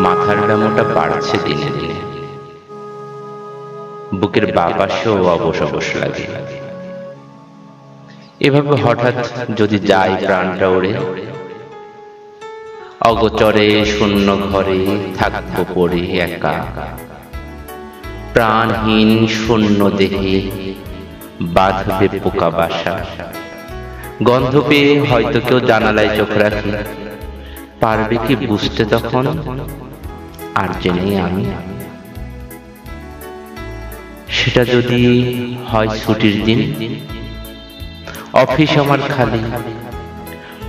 মাথার ব্যামোটা বাড়ছে দিনে দিনে, বুকের বাঁ পাশেও অবশ অবশ লাগে। এভাবে হঠাৎ যদি যায় প্রাণটা ওড়ে, অগোচরে শূন্য ঘরে থাকবো পড়ে একা, প্রাণহীন শূন্য দেহে বাঁধবে পোকা বাসা। গন্ধ পেয়ে হয়তো কেউ জানালায় চোখ রাখে, পারবে কি বুঝতে তখন আর জেনে আমি? সেটা যদি হয় ছুটির দিন, অফিস আমার খালি,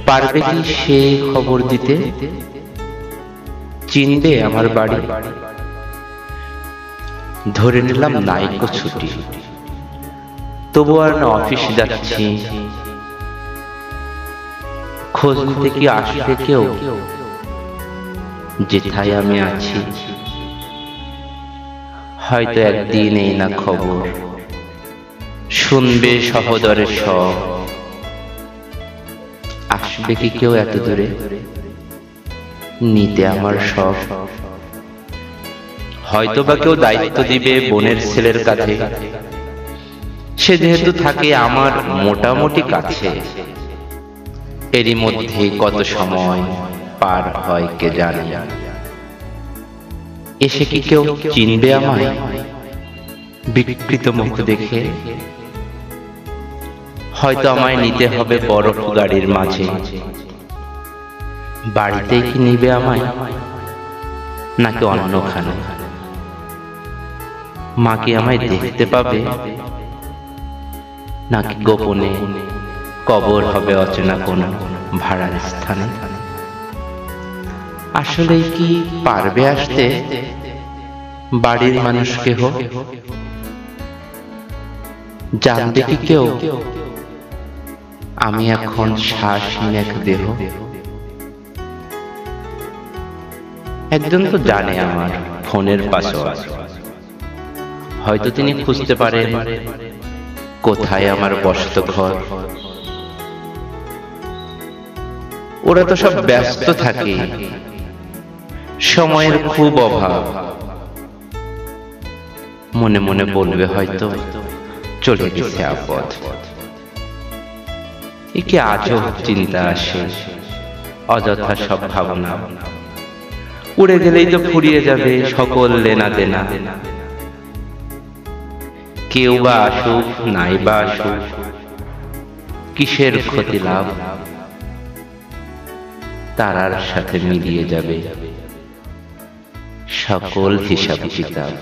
পারবে কি সে খবর দিতে? চিনবে আমার বাড়ি? ধরে নিলাম নাইকো ছুটি, তবু আর না অফিস যাচ্ছি, খোঁজ নিতে কি আসবে কেউ যেথায় আমি আছি? হয়তো একদিন এই না খবর শুনবে সহোদরের সব, আসবে কি কেউ এত দূরে নিতে আমার সব? হয়তো বা কেউ দায়িত্ব দিবে বোনের ছেলের কাছে, সে যেহেতু থাকে আমার মোটামুটি কাছে। এরই মধ্যে কত সময় পার হয় কে জানে, এসে কি কেউ চিনবে আমায় বিকৃত মুখ দেখে? হয়তো আমায় নিতে হবে বরফ গাড়ির মাঝে, বাড়িতেই কি নিবে আমায় নাকি অন্যখানে? মা কি আমায় দেখতে পাবে নাকি গোপনে কবর হবে অচেনা কোন ভাড়ার স্থানে? আসলে কি পারবে আসতে বাড়ির মানুষ কেহ? জানবে কি কেউ আমি এখন শ্বাসহীন এক দেহ? একজন তো জানে আমার ফোনের পাসওয়ার্ড, হয়তো তিনি খুঁজতে পারেন কোথায় আমার বসত ঘর। ওরা তো সব ব্যস্ত থাকে, সময়ের খুব অভাব। মনে মনে বলবে হয়তো চলে গেছে আপদ। একে আজব চিন্তা আসে, অযথা সব ভাবনা। উড়ে গেলেই তো ফুরিয়ে যাবে সকল লেনা দেনা। কেউ বা আসুক নাই বা আসুক, কিসের ক্ষতি লাভ? তারার সাথে মিলিয়ে যাবে সকল হিসাব কিতাব।